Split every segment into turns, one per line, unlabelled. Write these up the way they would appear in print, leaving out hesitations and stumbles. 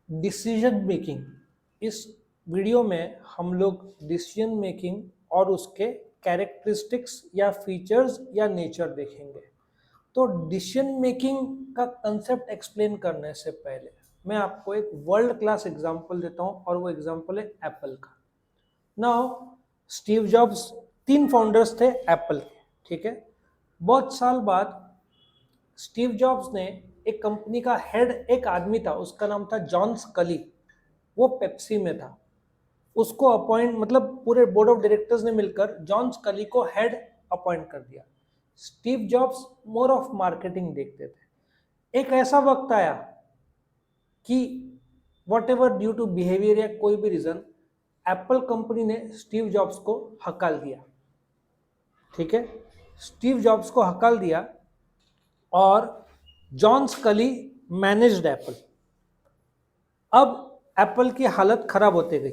Decision making. इस video में हम लोग डिसीजन मेकिंग और उसके कैरेक्टरिस्टिक्स या फीचर्स या नेचर देखेंगे। तो डिसीजन मेकिंग का कंसेप्ट एक्सप्लेन करने से पहले मैं आपको एक वर्ल्ड क्लास एग्जांपल देता हूं और वो एग्जांपल है एप्पल का। नाउ स्टीव जॉब्स, 3 फाउंडर्स थे एप्पल के, ठीक है। बहुत साल बाद स्टीव जॉब्स ने एक कंपनी का हेड, एक आदमी था, उसका नाम था जॉन स्कली। वो पेप्सी में था। उसको अपॉइंट, मतलब पूरे बोर्ड ऑफ डायरेक्टर्स ने मिलकर जॉन स्कली को हेड अपॉइंट कर दिया। Steve Jobs more of marketing देखते थे। एक ऐसा वक्त आया कि whatever due to behaviour या कोई भी रीजन, एप्पल कंपनी ने स्टीव जॉब्स को हकाल दिया, ठीक है। स्टीव जॉब्स को हकाल दिया और जॉन स्कली मैनेज्ड एप्पल। अब एप्पल की हालत खराब होते गई।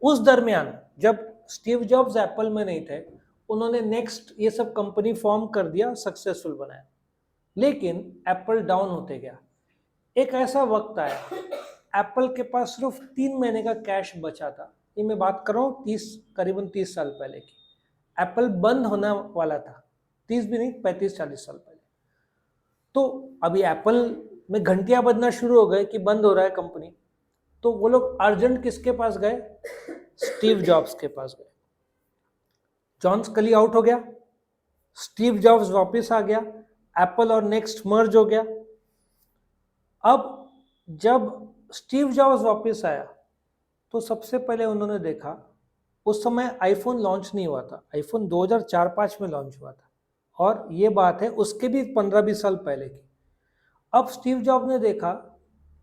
उस दरमियान जब स्टीव जॉब्स एप्पल में नहीं थे, उन्होंने नेक्स्ट ये सब कंपनी फॉर्म कर दिया, सक्सेसफुल बनाया, लेकिन एप्पल डाउन होते गया। एक ऐसा वक्त आया, एप्पल के पास सिर्फ 3 महीने का कैश बचा था। ये मैं बात कर रहा हूँ करीबन 30 साल पहले की। एप्पल बंद होने वाला था, 30 भी नहीं, 35-40 साल पहले। तो अभी एप्पल में घंटियां बजना शुरू हो गए कि बंद हो रहा है कंपनी। तो वो लोग अर्जेंट किसके पास गए? स्टीव जॉब्स के पास गए। जॉन स्कली आउट हो गया, स्टीव जॉब्स वापस आ गया, एप्पल और नेक्स्ट मर्ज हो गया। अब जब स्टीव जॉब्स वापस आया तो सबसे पहले उन्होंने देखा, उस समय आईफोन लॉन्च नहीं हुआ था, आईफोन 2004-05 में लॉन्च हुआ था, और ये बात है उसके भी 15-20 साल पहले की। अब स्टीव जॉब ने देखा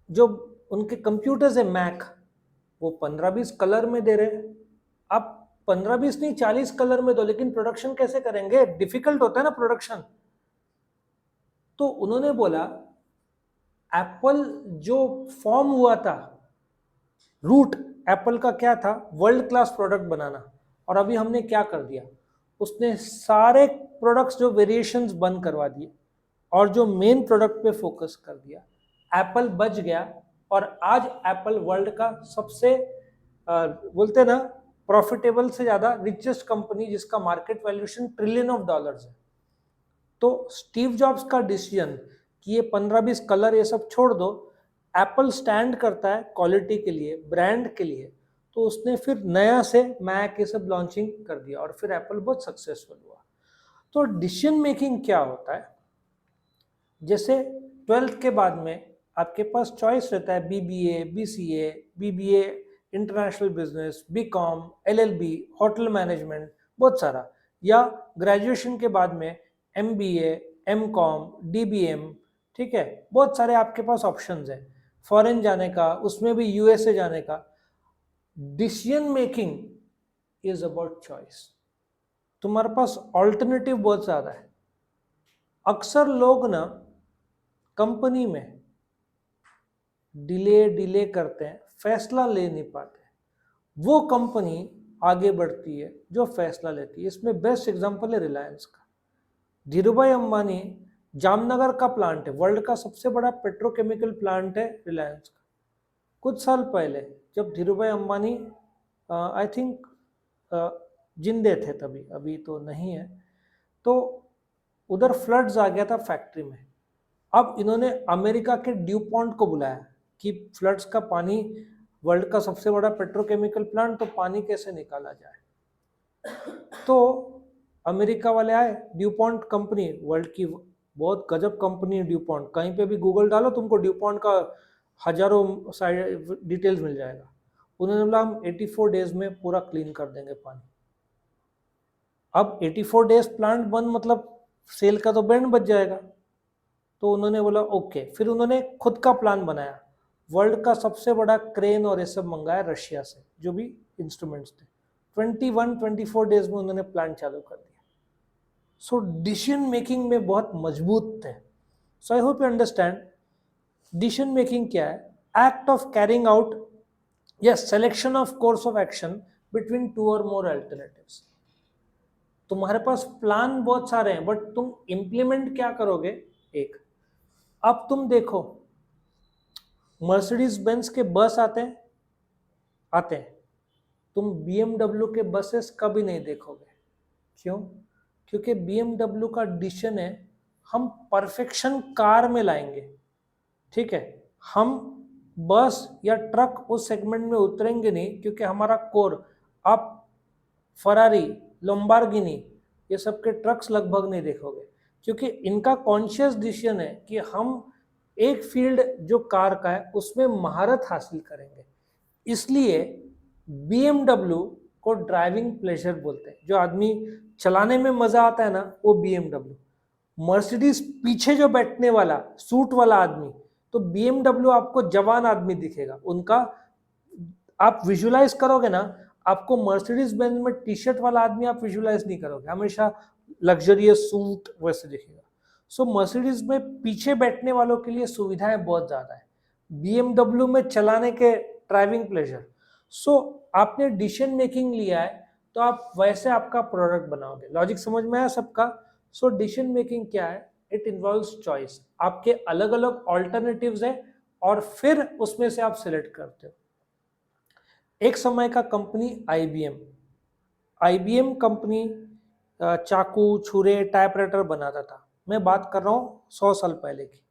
जो उनके कंप्यूटर्स है मैक, वो 15-20 कलर में दे रहे हैं। अब 15-20 नहीं, 40 कलर में दो, लेकिन प्रोडक्शन कैसे करेंगे? डिफिकल्ट होता है ना प्रोडक्शन। तो उन्होंने बोला एप्पल जो फॉर्म हुआ था, रूट एप्पल का क्या था? वर्ल्ड क्लास प्रोडक्ट बनाना। और अभी हमने क्या कर दिया? उसने सारे प्रोडक्ट्स जो वेरिएशंस बंद करवा दिए और जो मेन प्रोडक्ट पे फोकस कर दिया। एप्पल बच गया और आज एप्पल वर्ल्ड का सबसे बोलते ना प्रॉफिटेबल से ज्यादा रिचेस्ट कंपनी, जिसका market valuation trillion of dollars है। तो स्टीव जॉब्स का डिसीजन कि ये 15-20 कलर ये सब छोड़ दो, एप्पल स्टैंड करता है क्वालिटी के लिए, ब्रांड के लिए। तो उसने फिर नया से मैक ये सब लॉन्चिंग कर दिया और फिर एप्पल बहुत सक्सेसफुल हुआ। तो डिसीजन मेकिंग क्या होता है? जैसे 12th के बाद में आपके पास चॉइस रहता है BBA, BCA, BBA international business, BCom, LLB, hotel management, बहुत सारा, या ग्रेजुएशन के बाद में एमबीए, एमकॉम, डीबीएम, ठीक है। बहुत सारे आपके पास ऑप्शंस हैं, फॉरेन जाने का, उसमें भी यूएसए जाने का। Decision making is about choice. तुम्हारे पास ऑल्टरनेटिव बहुत ज्यादा है। अक्सर लोग ना कंपनी में डिले करते हैं, फैसला ले नहीं पाते। वो कंपनी आगे बढ़ती है जो फैसला लेती है। इसमें बेस्ट एग्जांपल है रिलायंस का। धीरूभाई अंबानी, जामनगर का प्लांट है, वर्ल्ड का सबसे बड़ा पेट्रोकेमिकल प्लांट है रिलायंस का। कुछ साल पहले जब धीरूभाई अंबानी आई थिंक जिंदे थे तभी, अभी तो नहीं है, तो उधर फ्लड्स आ गया था फैक्ट्री में। अब इन्होंने अमेरिका के ड्यूपॉन्ट को बुलाया कि फ्लड्स का पानी, वर्ल्ड का सबसे बड़ा पेट्रोकेमिकल प्लांट, तो पानी कैसे निकाला जाए। तो अमेरिका वाले आए, ड्यूपॉन्ट कंपनी वर्ल्ड की बहुत गजब कंपनी है ड्यूपॉन्ट, कहीं पे भी गूगल डालो तुमको ड्यूपॉन्ट का हजारों डिटेल्स मिल जाएगा। उन्होंने बोला हम 84 डेज में पूरा क्लीन कर देंगे पानी। अब 84 डेज प्लांट बंद, मतलब सेल का तो बैंड बच जाएगा। तो उन्होंने बोला ओके। फिर उन्होंने खुद का प्लान बनाया, वर्ल्ड का सबसे बड़ा क्रेन और ये सब मंगाया रशिया से, जो भी इंस्ट्रूमेंट्स थे। 21-24 डेज में उन्होंने प्लान चालू कर दिया। सो डिसीजन मेकिंग में बहुत मजबूत थे। So I hope you understand decision making क्या है? Act of carrying out, yes, selection of course of action between 2 और मोर अल्टरनेटिव्स। तुम्हारे पास प्लान बहुत सारे हैं, बट तुम इंप्लीमेंट क्या करोगे? एक। अब तुम देखो, मर्सिडीज बेंज के बस आते हैं, तुम BMW के बसेस कभी नहीं देखोगे। क्यों? क्योंकि BMW का डिसीजन है, हम परफेक्शन कार में लाएंगे, ठीक है। हम बस या ट्रक उस सेगमेंट में उतरेंगे नहीं, क्योंकि हमारा कोर, आप फरारी, लंबोर्गिनी, ये सब के ट्रक्स लगभग नहीं देखोगे, क्योंकि इनका कॉन्शियस डिसीजन है कि हम एक फील्ड जो कार का है उसमें महारत हासिल करेंगे। इसलिए BMW को ड्राइविंग प्लेजर बोलते हैं। जो आदमी चलाने में मजा आता है ना, वो BMW। मर्सिडीज पीछे जो बैठने वाला सूट वाला आदमी, तो BMW आपको जवान आदमी दिखेगा उनका। आप विजुलाइज करोगे ना, आपको मर्सिडीज बेंज में टी शर्ट वाला आदमी आप विजुलाइज नहीं करोगे, हमेशा लग्जरियस सूट वैसे दिखेगा। सो मर्सिडीज में पीछे बैठने वालों के लिए सुविधाएं बहुत ज्यादा है, BMW में चलाने के ड्राइविंग प्लेजर। सो आपने डिसीजन मेकिंग लिया है, तो आप वैसे आपका प्रोडक्ट बनाओगे। लॉजिक समझ में आया सबका? सो डिसीजन मेकिंग क्या है? It involves choice. आपके अलग अलग ऑल्टरनेटिव्स है और फिर उसमें से आप सिलेक्ट करते हो। एक समय का कंपनी IBM कंपनी चाकू, छुरे, टाइपराइटर बनाता था। मैं बात कर रहा हूँ 100 साल पहले की।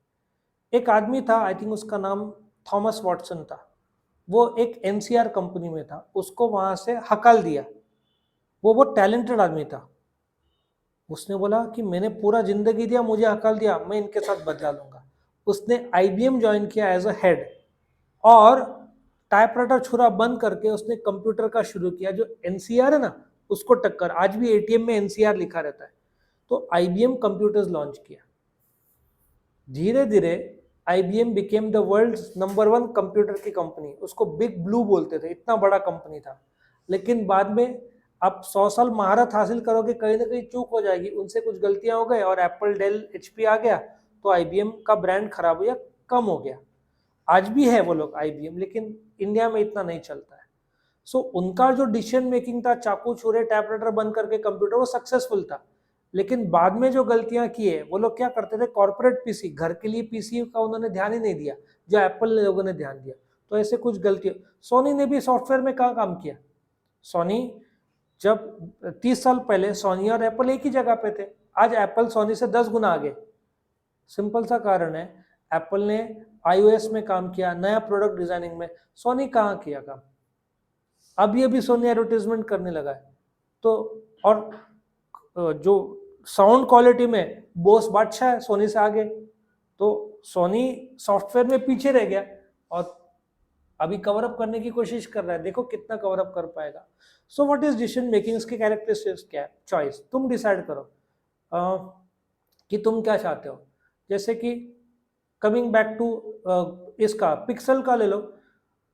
एक आदमी था, आई थिंक उसका नाम थॉमस वॉटसन था, वो एक NCR कंपनी में था, उसको वहां से हकाल दिया। वो बहुत टैलेंटेड आदमी था। उसने बोला कि मैंने पूरा जिंदगी दिया, मुझे हकाल दिया, मैं इनके साथ बदला लूंगा। उसने IBM ज्वाइन किया एज अ हेड, और टाइपराइटर छुरा बंद करके उसने कंप्यूटर का शुरू किया। जो NCR है ना, उसको टक्कर। आज भी ATM में NCR लिखा रहता है। तो IBM कंप्यूटर्स लॉन्च किया। धीरे धीरे IBM became the world number 1 computer की कंपनी। उसको बिग ब्लू बोलते थे, इतना बड़ा कंपनी था। लेकिन बाद में आप 100 साल महारत हासिल करोगे, कहीं ना कहीं चूक हो जाएगी, उनसे कुछ गलतियां हो गई और एप्पल, डेल, HP आ गया, तो IBM का ब्रांड खराब हो गया, कम हो गया। आज भी है वो लोग IBM, लेकिन इंडिया में इतना नहीं चलता है। सो उनका जो डिसीजन मेकिंग था, चाकू, छुरे, टाइपराइटर बंद करके कंप्यूटर, वो सक्सेसफुल था। लेकिन बाद में जो गलतियां की है, वो लोग क्या करते थे, कॉर्पोरेट PC, घर के लिए PC का उन्होंने ध्यान ही नहीं दिया, जो एप्पल लोगों ने ध्यान दिया। तो ऐसे कुछ गलतियां। सोनी ने भी सॉफ्टवेयर में कहाँ काम किया? सोनी, जब 30 साल पहले सोनी और एप्पल एक ही जगह पे थे, आज एप्पल सोनी से 10 गुना आगे। सिंपल सा कारण है, एप्पल ने iOS में काम किया, नया प्रोडक्ट डिजाइनिंग में। सोनी कहाँ किया काम? अभी अभी सोनी एडवर्टीजमेंट करने लगा है। तो और जो साउंड क्वालिटी में बोस बादशाह है, सोनी से आगे। तो सोनी सॉफ्टवेयर में पीछे रह गया और अभी कवर अप करने की कोशिश कर रहा है। देखो कितना कवर अप कर पाएगा। So what is decision making के कैरेक्टरिस्टिक्स क्या है? चॉइस। तुम डिसाइड करो कि तुम क्या चाहते हो। जैसे कि कमिंग बैक टू इसका पिक्सल का ले लो,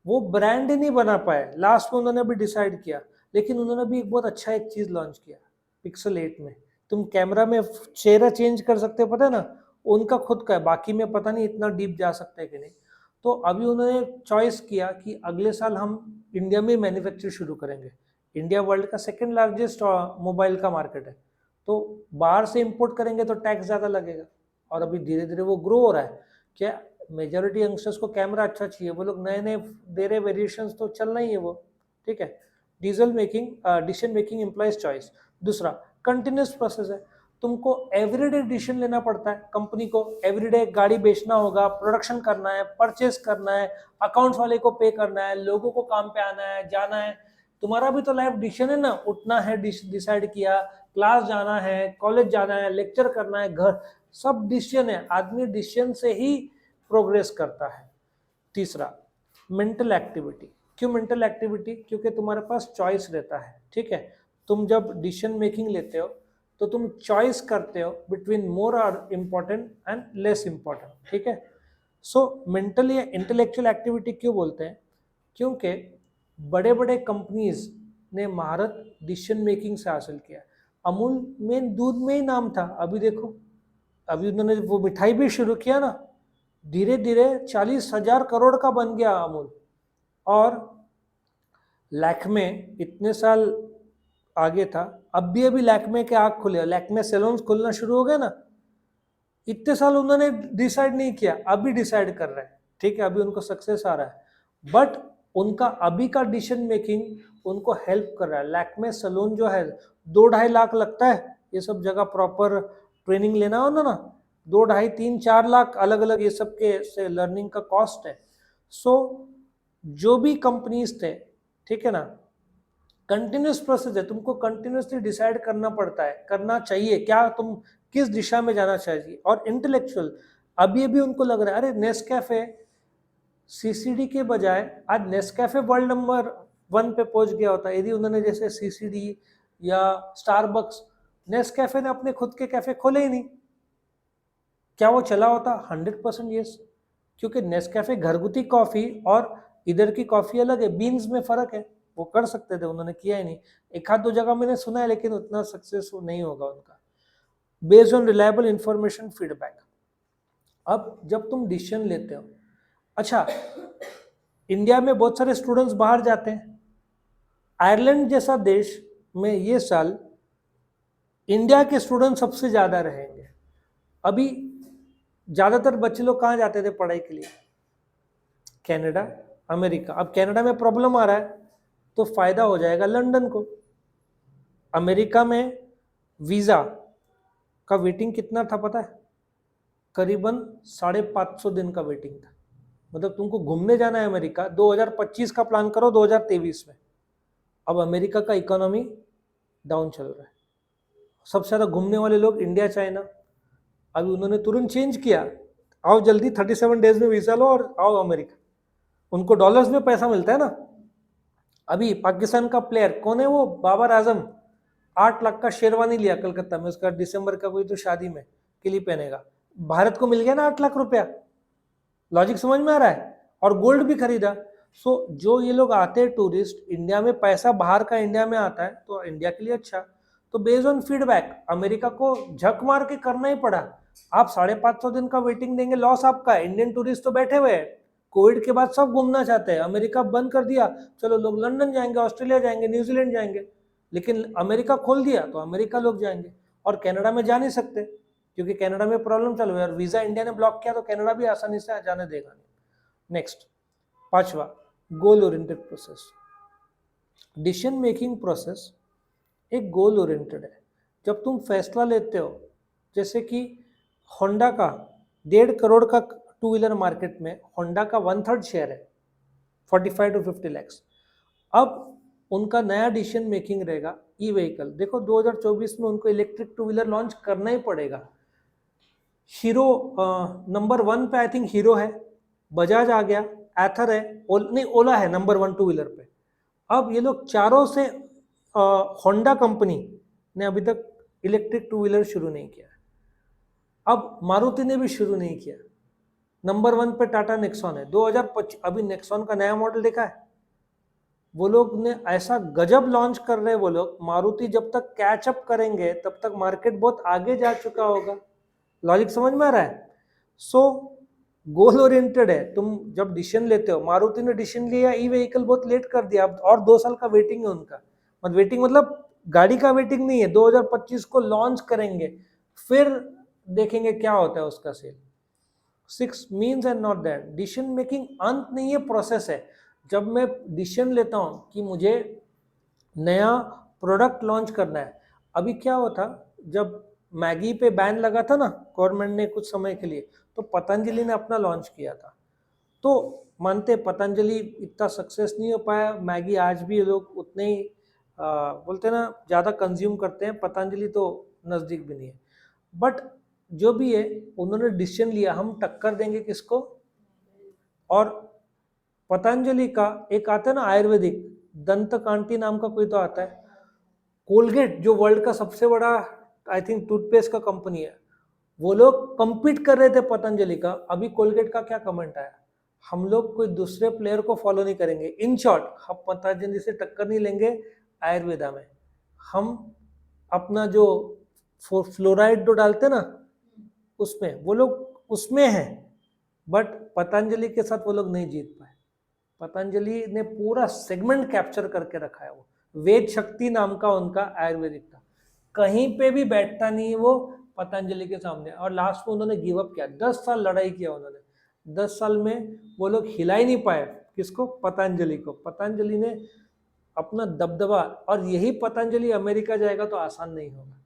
वो ब्रांड ही नहीं बना पाए, लास्ट में उन्होंने भी डिसाइड किया, लेकिन उन्होंने भी एक बहुत अच्छा एक चीज लॉन्च किया पिक्सल 8 में। तुम कैमरा में चेहरा चेंज कर सकते हो, पता है ना, उनका खुद का है, बाकी में पता नहीं इतना डीप जा सकते हैं कि नहीं। तो अभी उन्होंने चॉइस किया कि अगले साल हम इंडिया में मैन्युफैक्चर शुरू करेंगे। इंडिया वर्ल्ड का सेकेंड लार्जेस्ट मोबाइल का मार्केट है, तो बाहर से इंपोर्ट करेंगे तो टैक्स ज़्यादा लगेगा। और अभी धीरे धीरे वो ग्रो हो रहा है। क्या मेजोरिटी यंगस्टर्स को कैमरा अच्छा चाहिए, वो लोग नए नए दे रहे वेरिएशंस, तो चलना ही है वो, ठीक है। Decision making implies choice. दूसरा, कंटिन्यूस प्रोसेस है। तुमको एवरीडे डिसीजन लेना पड़ता है। कंपनी को एवरीडे गाड़ी बेचना होगा, प्रोडक्शन करना है, परचेस करना है, अकाउंट्स वाले को पे करना है, लोगों को काम पे आना है, जाना है। तुम्हारा भी तो लाइफ डिसीजन है ना, उठना है, डिसाइड किया, क्लास जाना है, कॉलेज जाना है, लेक्चर करना है, घर, सब डिसीजन है। आदमी डिसीजन से ही प्रोग्रेस करता है। तीसरा, मेंटल एक्टिविटी। क्यों मेंटल एक्टिविटी? क्योंकि तुम्हारे पास चॉइस रहता है, ठीक है। तुम जब डिसीजन मेकिंग लेते हो तो तुम चॉइस करते हो between more are important and less important, ठीक है। सो मेंटल या इंटेलेक्चुअल एक्टिविटी क्यों बोलते हैं? क्योंकि बड़े बड़े कंपनीज ने महारत डिसीजन मेकिंग से हासिल किया। अमूल में दूध में ही नाम था, अभी देखो, अभी उन्होंने वो मिठाई भी शुरू किया ना, धीरे धीरे 40,000 करोड़ का बन गया अमूल। और लैक्मे इतने साल आगे था, अब भी अभी लैक्मे के आँख खुले, लैक्मे सैलून खुलना शुरू हो गए ना। इतने साल उन्होंने डिसाइड नहीं किया, अभी डिसाइड कर रहे हैं, ठीक है, अभी उनको सक्सेस आ रहा है, बट उनका अभी का डिसीजन मेकिंग उनको हेल्प कर रहा है। लैक्मे सलून जो है 2-2.5 लाख लगता है, ये सब जगह प्रॉपर ट्रेनिंग लेना हो ना, 2-2.5-3-4 लाख अलग अलग ये सब के से लर्निंग का कॉस्ट है। सो जो भी कंपनीज थे, ठीक है ना, कंटिन्यूस प्रोसेस है, तुमको कंटिन्यूसली डिसाइड करना पड़ता है, करना चाहिए क्या, तुम किस दिशा में जाना चाहिए। और इंटेलेक्चुअल अभी अभी उनको लग रहा है अरे नेस्कैफे सीसीडी के बजाय आज नेस्कैफे वर्ल्ड नंबर 1 पे पहुंच गया होता यदि उन्होंने जैसे सीसीडी या स्टारबक्स, नेस्कैफे ने अपने खुद के कैफे खोले ही नहीं, क्या वो चला होता? 100% यस, क्योंकि नेस्कैफे घरगुती कॉफी और इधर की कॉफी अलग है, बीन्स में फर्क है, वो कर सकते थे, उन्होंने किया ही नहीं। एक आध दो जगह मैंने सुना है लेकिन उतना सक्सेसफुल नहीं होगा उनका। Based on reliable information feedback. अब जब तुम डिसीजन लेते हो, अच्छा इंडिया में बहुत सारे स्टूडेंट्स बाहर जाते हैं, आयरलैंड जैसा देश में ये साल इंडिया के स्टूडेंट सबसे ज्यादा रहेंगे। अभी ज्यादातर बच्चे लोग कहाँ जाते थे पढ़ाई के लिए? Canada, America. अब कनाडा में प्रॉब्लम आ रहा है तो फायदा हो जाएगा लंदन को। अमेरिका में वीजा का वेटिंग कितना था पता है? करीबन 550 दिन का वेटिंग था। मतलब तुमको घूमने जाना है अमेरिका, 2025 का प्लान करो 2023 में। अब अमेरिका का इकोनॉमी डाउन चल रहा है, सबसे ज्यादा घूमने वाले लोग इंडिया, चाइना। अभी उन्होंने तुरंत चेंज किया, आओ जल्दी 37 डेज में वीजा लो और आओ अमेरिका। उनको डॉलर्स में पैसा मिलता है ना। अभी पाकिस्तान का प्लेयर कौन है वो, बाबर आजम, 8 लाख का शेरवानी लिया कलकत्ता में, उसका दिसंबर का कोई तो शादी में के लिए पहनेगा। भारत को मिल गया ना 8 लाख रुपया। लॉजिक समझ में आ रहा है? और गोल्ड भी खरीदा। सो जो ये लोग आते हैं टूरिस्ट, इंडिया में पैसा बाहर का इंडिया में आता है तो इंडिया के लिए अच्छा। तो बेस्ड ऑन फीडबैक अमेरिका को झक मार के करना ही पड़ा। आप 550 दिन का वेटिंग देंगे, लॉस आपका है। इंडियन टूरिस्ट तो बैठे हुए हैं, कोविड के बाद सब घूमना चाहते हैं, अमेरिका बंद कर दिया, चलो लोग लंदन जाएंगे, ऑस्ट्रेलिया जाएंगे, न्यूजीलैंड जाएंगे। लेकिन अमेरिका खोल दिया तो अमेरिका लोग जाएंगे। और कनाडा में जा नहीं सकते क्योंकि कनाडा में प्रॉब्लम चालू है और वीजा इंडिया ने ब्लॉक किया, तो कनाडा भी आसानी से जाने देगा नहीं। नेक्स्ट, पांचवा, goal oriented process. Decision making process एक गोल ओरिएंटेड है। जब तुम फैसला लेते हो, जैसे कि होंडा का 1.5 करोड़ का टू व्हीलर मार्केट में होंडा का 1/3 शेयर है, 45 to 50 लैक्स। अब उनका नया डिसीजन मेकिंग रहेगा ई व्हीकल। देखो 2024 में उनको इलेक्ट्रिक टू व्हीलर लॉन्च करना ही पड़ेगा। हीरो नंबर 1 पे आई थिंक हीरो है, बजाज आ गया, एथर है, नहीं ओला है नंबर 1 टू व्हीलर पे। अब ये लोग चारों से, होंडा कंपनी ने अभी तक इलेक्ट्रिक टू व्हीलर शुरू नहीं किया, अब मारुति ने भी शुरू नहीं किया। नंबर 1 पे टाटा नेक्सॉन है 2025। अभी नेक्सॉन का नया मॉडल देखा है? वो लोग ने ऐसा गजब लॉन्च कर रहे हैं वो लोग। मारुति जब तक कैच अप करेंगे तब तक मार्केट बहुत आगे जा चुका होगा। लॉजिक समझ में आ रहा है? सो गोल ओरिएंटेड है। तुम जब डिसीजन लेते हो, मारुति ने डिसीजन लिया ई व्हीकल बहुत लेट कर दिया, अब और 2 साल का वेटिंग है उनका। मतलब वेटिंग मतलब गाड़ी का वेटिंग नहीं है, 2025 को लॉन्च करेंगे, फिर देखेंगे क्या होता है उसका सेल। 6 means and not that. Decision making अंत नहीं है, प्रोसेस है। जब मैं डिसीजन लेता हूं कि मुझे नया प्रोडक्ट लॉन्च करना है, अभी क्या हुआ था जब मैगी पे बैन लगा था ना गवर्नमेंट ने कुछ समय के लिए, तो पतंजलि ने अपना लॉन्च किया था। तो मानते पतंजलि इतना सक्सेस नहीं हो पाया, मैगी आज भी लोग उतने ही बोलते हैं ना ज़्यादा कंज्यूम करते हैं, पतंजलि तो नज़दीक भी नहीं है। बट जो भी है, उन्होंने डिसीजन लिया हम टक्कर देंगे किसको। और पतंजलि का एक आता है ना आयुर्वेदिक, दंत कांति नाम का कोई तो आता है। कोलगेट जो वर्ल्ड का सबसे बड़ा आई थिंक टूथपेस्ट का कंपनी है, वो लोग compete कर रहे थे पतंजलि का। अभी कोलगेट का क्या कमेंट आया, हम लोग कोई दूसरे प्लेयर को फॉलो नहीं करेंगे। इन शॉर्ट, हम पतंजलि से टक्कर नहीं लेंगे आयुर्वेदा में। हम अपना जो फ्लोराइड जो डालते ना उसमें, वो लोग उसमें हैं, बट पतंजलि के साथ वो लोग नहीं जीत पाए। पतंजलि ने पूरा सेगमेंट कैप्चर करके रखा है। वो वेद शक्ति नाम का उनका आयुर्वेदिक था, कहीं पे भी बैठता नहीं वो, पतंजलि के सामने, और लास्ट में उन्होंने गिव अप किया। 10 साल लड़ाई किया उन्होंने, 10 साल में वो लोग हिला ही नहीं पाए किसको, पतंजलि को। पतंजलि ने अपना दबदबा, और यही पतंजलि अमेरिका जाएगा तो आसान नहीं होगा।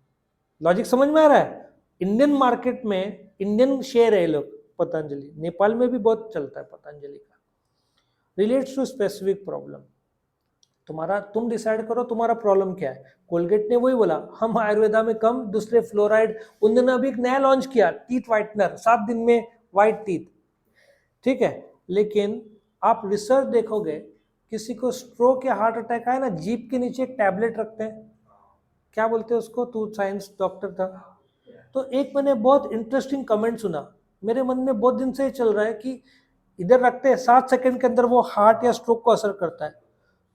लॉजिक समझ में आ रहा है? इंडियन मार्केट में इंडियन शेयर है ये लोग पतंजलि, नेपाल में भी बहुत चलता है पतंजलि का। रिलेट्स टू स्पेसिफिक प्रॉब्लम, तुम डिसाइड करो तुम्हारा प्रॉब्लम क्या है। कोलगेट ने वही बोला, हम आयुर्वेदा में कम, दूसरे फ्लोराइड। उन्होंने अभी एक नया लॉन्च किया टीथ व्हाइटनर, 7 दिन में व्हाइट टीथ, ठीक है। लेकिन आप रिसर्च देखोगे, किसी को स्ट्रोक या हार्ट अटैक आया ना, जीभ के नीचे एक टैबलेट रखते हैं, क्या बोलते हैं उसको, तू साइंस डॉक्टर था। तो एक मैंने बहुत इंटरेस्टिंग कमेंट सुना, मेरे मन में बहुत दिन से ये चल रहा है कि इधर रखते हैं, 7 सेकंड के अंदर वो हार्ट या स्ट्रोक को असर करता है।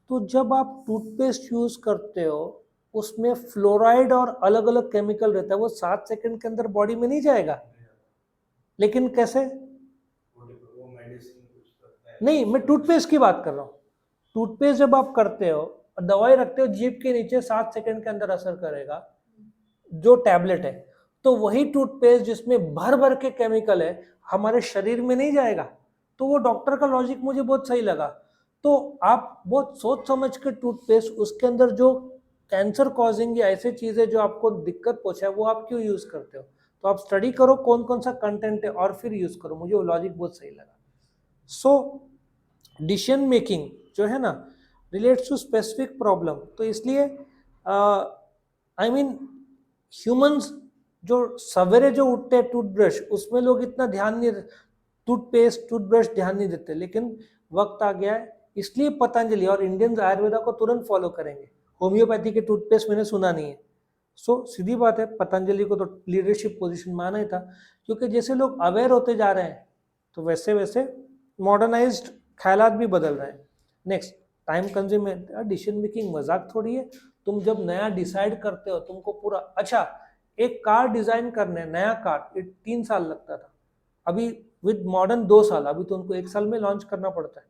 तो जब आप टूथपेस्ट यूज करते हो, उसमें फ्लोराइड और अलग अलग केमिकल रहता है, वो 7 सेकंड के अंदर बॉडी में नहीं जाएगा। लेकिन कैसे, नहीं, मैं टूथपेस्ट की बात कर रहा हूँ। टूथपेस्ट जब आप करते हो और दवाई रखते हो जीभ के नीचे, 7 सेकंड के अंदर असर करेगा जो टैबलेट है। तो वही टूथपेस्ट जिसमें भर भर के केमिकल है, हमारे शरीर में नहीं जाएगा। तो वो डॉक्टर का लॉजिक मुझे बहुत सही लगा। तो आप बहुत सोच समझ के टूथपेस्ट, उसके अंदर जो कैंसर कॉजिंग या ऐसे चीजें जो आपको दिक्कत पहुंचाए, वो आप क्यों यूज करते हो। तो आप स्टडी करो कौन कौन सा कंटेंट है और फिर यूज करो। मुझे वो लॉजिक बहुत सही लगा। सो डिसीजन मेकिंग जो है ना, रिलेट्स टू स्पेसिफिक प्रॉब्लम। तो इसलिए आई मीन ह्यूमंस जो सवेरे जो उठते हैं, टूथब्रश, उसमें लोग इतना ध्यान नहीं, टूथपेस्ट टूथब्रश ध्यान नहीं देते। लेकिन वक्त आ गया है, इसलिए पतंजलि और इंडियंस आयुर्वेदा को तुरंत फॉलो करेंगे। होम्योपैथी के टूथपेस्ट मैंने सुना नहीं है। सो सीधी बात है, पतंजलि को तो लीडरशिप पोजीशन माना ही था, क्योंकि जैसे लोग अवेयर होते जा रहे हैं, तो वैसे वैसे मॉडर्नाइज्ड ख्यालात भी बदल रहे हैं। Next, time consuming. Decision making मजाक थोड़ी है। तुम जब नया डिसाइड करते हो, तुमको पूरा, अच्छा, एक कार डिजाइन करने, नया कार 3 साल लगता था, अभी विद मॉडर्न 2 साल, अभी तो उनको 1 साल में लॉन्च करना पड़ता है।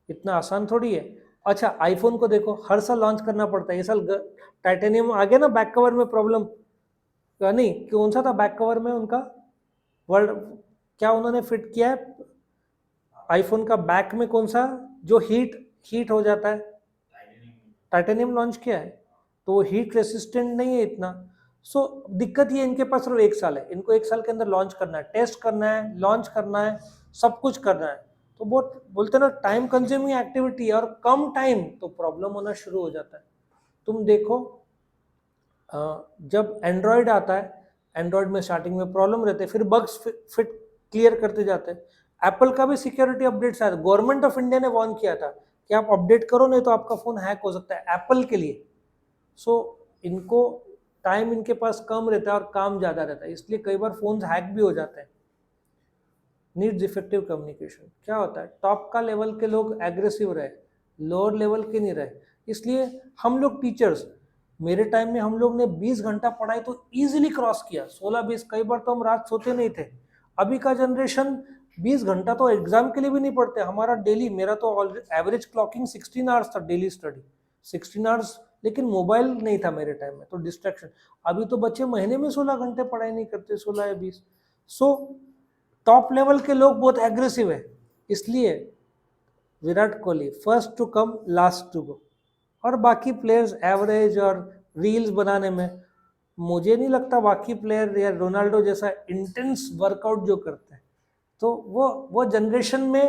इतना आसान थोड़ी है। अच्छा, आईफोन को देखो, हर साल लॉन्च करना पड़ता है। ये साल टाइटेनियम आ गया ना, बैक कवर में प्रॉब्लम, नहीं कौन सा था बैक कवर में उनका, वर्ल्ड क्या उन्होंने फिट किया है आईफोन का बैक में, कौन सा जो हीट हो जाता है, टाइटेनियम लॉन्च किया है। तो वो हीट रेसिस्टेंट नहीं है इतना। सो दिक्कत ये, इनके पास सिर्फ 1 साल है, इनको 1 साल के अंदर लॉन्च करना है, टेस्ट करना है, लॉन्च करना है, सब कुछ करना है। तो बहुत बोलते हैं ना, टाइम कंज्यूमिंग एक्टिविटी है, और कम टाइम तो प्रॉब्लम होना शुरू हो जाता है। तुम देखो, जब एंड्रॉयड आता है, एंड्रॉयड में स्टार्टिंग में प्रॉब्लम रहते हैं, फिर बग्स फिट क्लियर करते जाते हैं। एप्पल का भी सिक्योरिटी अपडेट्स आया, गवर्नमेंट ऑफ इंडिया ने वार्न किया था कि आप अपडेट करो, नहीं तो आपका फोन हैक हो सकता है, एप्पल के लिए। सो इनको टाइम इनके पास कम रहता है और काम ज्यादा रहता है, इसलिए कई बार फोन हैक भी हो जाते हैं। Needs effective communication. क्या होता है, टॉप का लेवल के लोग एग्रेसिव रहे, लोअर लेवल के नहीं रहे। इसलिए हम लोग टीचर्स, मेरे टाइम में हम लोग ने 20 घंटा पढ़ाई तो इजीली क्रॉस किया, 16-20, कई बार तो हम रात सोते नहीं थे। अभी का जनरेशन 20 घंटा तो एग्जाम के लिए भी नहीं पढ़ते। हमारा डेली, मेरा तो एवरेज क्लॉकिंग 16 आवर्स था डेली स्टडी, 16 आवर्स। लेकिन मोबाइल नहीं था मेरे टाइम में, तो डिस्ट्रैक्शन। अभी तो बच्चे महीने में 16 घंटे पढ़ाई नहीं करते, 16 या 20। सो टॉप लेवल के लोग बहुत एग्रेसिव है, इसलिए Virat Kohli first to come last to go, और बाकी प्लेयर्स एवरेज और रील्स बनाने में। मुझे नहीं लगता बाकी प्लेयर या रोनाल्डो जैसा इंटेंस वर्कआउट जो करते हैं, तो वो जनरेशन में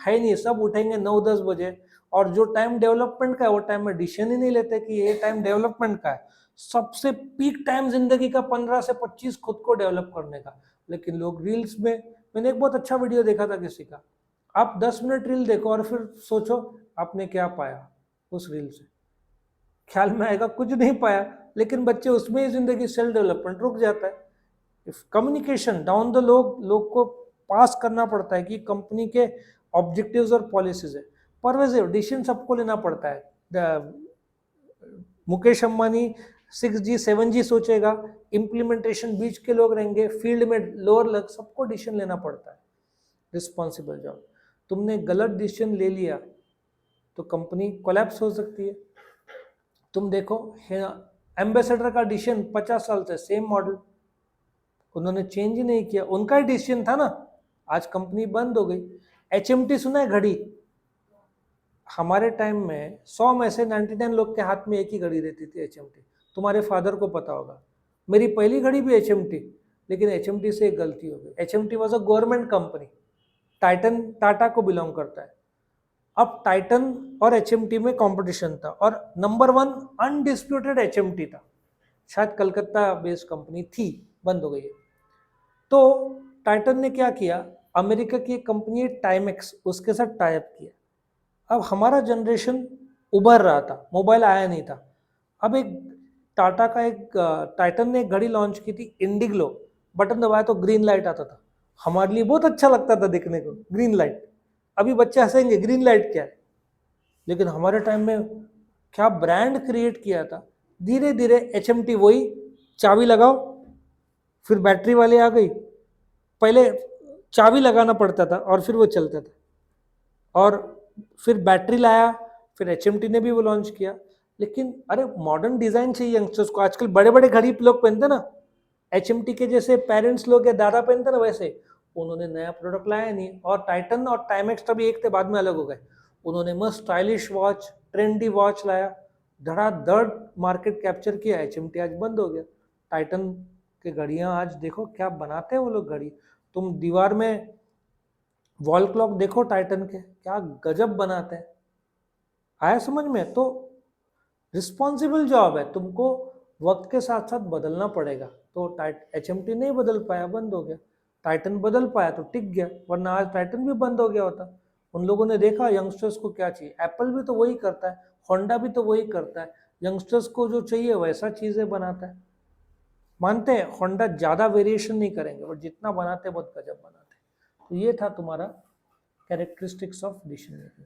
है नहीं। सब उठेंगे 9-10 बजे, और जो टाइम डेवलपमेंट का है वो टाइम में डिसीजन ही नहीं लेते कि ये टाइम डेवलपमेंट का है। सबसे पीक टाइम जिंदगी का 15 से 25 खुद को डेवलप करने का। लेकिन लोग रील्स में, मैंने एक बहुत अच्छा वीडियो देखा था किसी का, आप 10 मिनट रील देखो और फिर सोचो आपने क्या पाया उस रील से। ख्याल में आएगा कुछ नहीं पाया, लेकिन बच्चे उसमें ही जिंदगी, सेल्फ डेवलपमेंट रुक जाता है। कम्युनिकेशन डाउन द लोग को पास करना पड़ता है कि कंपनी के ऑब्जेक्टिव्स और पॉलिसीज है। परवेजिव डिसीजन सबको लेना पड़ता है। मुकेश अंबानी 6G 7G सोचेगा, इम्प्लीमेंटेशन बीच के लोग रहेंगे, फील्ड में लोअर लग, सबको डिसीजन लेना पड़ता है। Responsible job. तुमने गलत डिसीजन ले लिया तो कंपनी कोलैप्स हो सकती है। तुम देखो, एम्बेसडर का डिसीजन 50 साल से सेम मॉडल, उन्होंने चेंज ही नहीं किया, उनका ही डिसीजन था ना, आज कंपनी बंद हो गई। HMT सुना है घड़ी? हमारे टाइम में 100 में से 99 लोग के हाथ में एक ही घड़ी रहती थी HMT। तुम्हारे फादर को पता होगा, मेरी पहली घड़ी भी HMT, लेकिन HMT से एक गलती हो गई। HMT was a government company, Titan Tata को बिलोंग करता है। अब टाइटन और HMT में कंपटीशन था और नंबर 1 अनडिस्प्यूटेड HMT था। शायद कलकत्ता बेस्ड कंपनी थी, बंद हो गई है। तो टाइटन ने क्या किया, अमेरिका की एक कंपनी है टाइमेक्स, उसके साथ टाई अप किया। अब हमारा जनरेशन उभर रहा था, मोबाइल आया नहीं था। अब एक टाटा का एक टाइटन ने एक घड़ी लॉन्च की थी इंडिग्लो, बटन दबाया तो ग्रीन लाइट आता था। हमारे लिए बहुत अच्छा लगता था देखने को, ग्रीन लाइट। अभी बच्चे हंसेंगे ग्रीन लाइट क्या है, लेकिन हमारे टाइम में क्या ब्रांड क्रिएट किया था। धीरे धीरे HMT वही, चाबी लगाओ, फिर बैटरी वाली आ गई। पहले चाबी लगाना पड़ता था और फिर वो चलता था, और फिर बैटरी लाया, फिर HMT ने भी वो लॉन्च किया। लेकिन अरे मॉडर्न डिजाइन चाहिए यंगस्टर्स को, आजकल बड़े बड़े घड़ी लोग पहनते ना, HMT के जैसे पेरेंट्स लोग या दादा पहनते ना, वैसे उन्होंने नया प्रोडक्ट लाया नहीं। और टाइटन और टाइमेक्स तभी एक थे, बाद में अलग हो गए। उन्होंने मस्त स्टाइलिश वॉच, ट्रेंडी वॉच लाया, धड़ाधड़ मार्केट कैप्चर किया। HMT आज बंद हो गया। टाइटन के घड़ियां आज देखो क्या बनाते हैं वो लोग घड़ी, तुम दीवार में वॉल क्लॉक देखो टाइटन के, क्या गजब बनाते हैं। आया समझ में? तो रिस्पॉन्सिबल जॉब है, तुमको वक्त के साथ साथ बदलना पड़ेगा। तो HMT नहीं बदल पाया, बंद हो गया। टाइटन बदल पाया तो टिक गया, वरना आज टाइटन भी बंद हो गया होता। उन लोगों ने देखा यंगस्टर्स को क्या चाहिए, एप्पल भी तो वही करता है, होंडा भी तो वही करता है, यंगस्टर्स को जो चाहिए वैसा चीजें बनाता है। मानते हैं होंडा ज्यादा वेरिएशन नहीं करेंगे, बट जितना बनाते हैं बहुत गजब बनाते हैं। तो ये था तुम्हारा कैरेक्टरिस्टिक्स ऑफ डिसीजन मेकिंग।